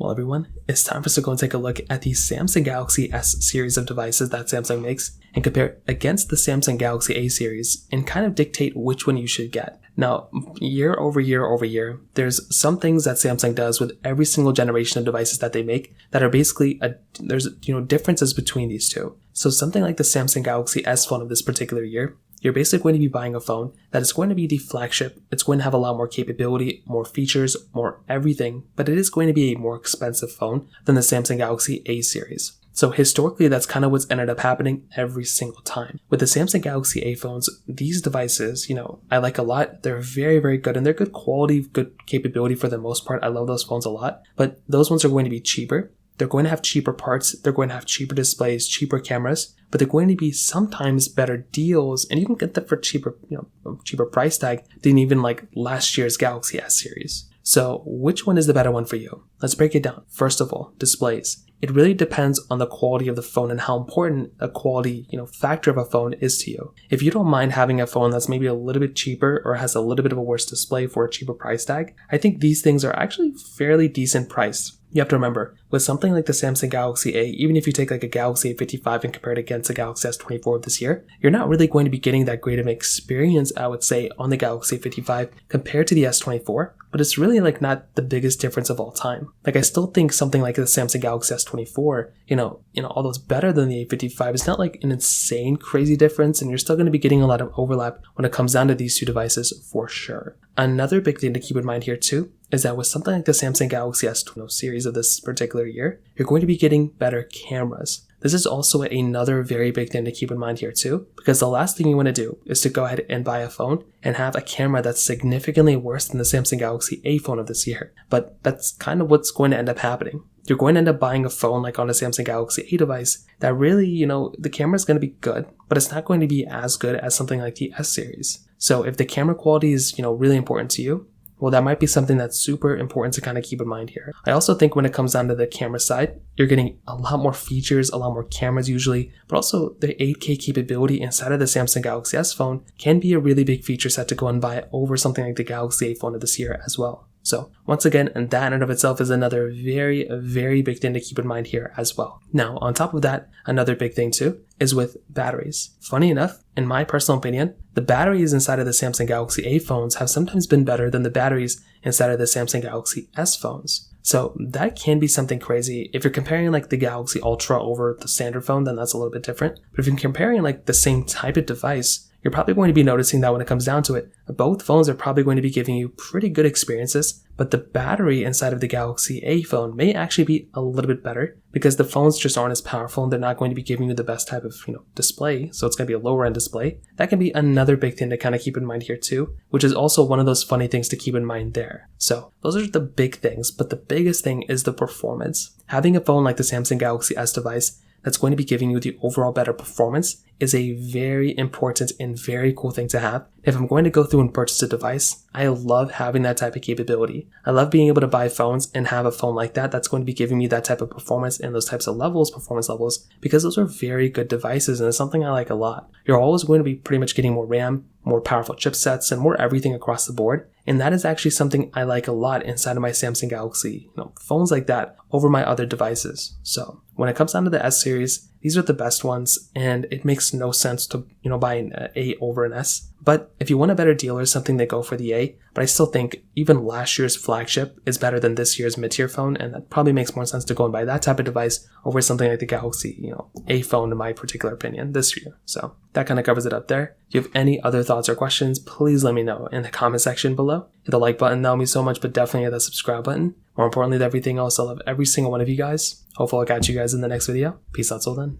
Well, everyone, it's time for us to go and take a look at the Samsung Galaxy S series of devices that Samsung makes and compare it against the Samsung Galaxy A series and kind of dictate which one you should get. Now, year over year, there's some things that Samsung does with every single generation of devices that they make that are basically, there's differences between these two. So something like the Samsung Galaxy S phone of this particular year, you're basically going to be buying a phone that is going to be the flagship. It's going to have a lot more capability, more features, more everything, but it is going to be a more expensive phone than the Samsung Galaxy A series. So historically, that's kind of what's ended up happening every single time. With the Samsung Galaxy A phones, these devices, I like a lot. They're very, very good and they're good quality, good capability for the most part. I love those phones a lot, but those ones are going to be cheaper. They're going to have cheaper parts, they're going to have cheaper displays, cheaper cameras, but they're going to be sometimes better deals, and you can get them for cheaper price tag than even like last year's Galaxy S series. So which one is the better one for you? Let's break it down. First of all, displays. It really depends on the quality of the phone and how important a quality, factor of a phone is to you. If you don't mind having a phone that's maybe a little bit cheaper or has a little bit of a worse display for a cheaper price tag, I think these things are actually fairly decent priced. You have to remember, with something like the Samsung Galaxy A, even if you take like a Galaxy A55 and compare it against a Galaxy S24 of this year, you're not really going to be getting that great of an experience, I would say, on the Galaxy A55 compared to the S24, but it's really like not the biggest difference of all time. Like I still think something like the Samsung Galaxy S24, although it's better than the A55, it's not like an insane crazy difference, and you're still going to be getting a lot of overlap when it comes down to these two devices for sure. Another big thing to keep in mind here too is that with something like the Samsung Galaxy S series of this particular year, you're going to be getting better cameras. This is also another very big thing to keep in mind here too, because the last thing you want to do is to go ahead and buy a phone and have a camera that's significantly worse than the Samsung Galaxy A phone of this year. But that's kind of what's going to end up happening. You're going to end up buying a phone like on a Samsung Galaxy A device that really, the camera is going to be good, but it's not going to be as good as something like the S series. So if the camera quality is, really important to you, well, that might be something that's super important to kind of keep in mind here. I also think when it comes down to the camera side, you're getting a lot more features, a lot more cameras usually, but also the 8K capability inside of the Samsung Galaxy S phone can be a really big feature set to go and buy over something like the Galaxy A phone of this year as well. So once again, and that in and of itself is another very, very big thing to keep in mind here as well. Now, on top of that, another big thing too is with batteries. Funny enough, in my personal opinion, the batteries inside of the Samsung Galaxy A phones have sometimes been better than the batteries inside of the Samsung Galaxy S phones. So that can be something crazy. If you're comparing like the Galaxy Ultra over the standard phone, then that's a little bit different. But if you're comparing like the same type of device, you're probably going to be noticing that when it comes down to it, both phones are probably going to be giving you pretty good experiences, but the battery inside of the Galaxy A phone may actually be a little bit better because the phones just aren't as powerful and they're not going to be giving you the best type of, display. So it's going to be a lower end display. That can be another big thing to kind of keep in mind here too, which is also one of those funny things to keep in mind there. So those are the big things, but the biggest thing is the performance. Having a phone like the Samsung Galaxy S device that's going to be giving you the overall better performance is a very important and very cool thing to have. If I'm going to go through and purchase a device, I love having that type of capability. I love being able to buy phones and have a phone like that that's going to be giving me that type of performance and those types of performance levels, because those are very good devices and it's something I like a lot. You're always going to be pretty much getting more RAM, more powerful chipsets, and more everything across the board. And that is actually something I like a lot inside of my Samsung Galaxy, phones like that over my other devices. So when it comes down to the S series, these are the best ones, and it makes no sense to, buy an A over an S. But if you want a better deal or something, they go for the A. But I still think even last year's flagship is better than this year's mid-tier phone, and that probably makes more sense to go and buy that type of device over something like the Galaxy, A phone in my particular opinion this year. So that kind of covers it up there. If you have any other thoughts or questions, please let me know in the comment section below. Hit the like button, that would mean so much, but definitely hit that subscribe button. More importantly than everything else, I love every single one of you guys. Hopefully I'll catch you guys in the next video. Peace out till then.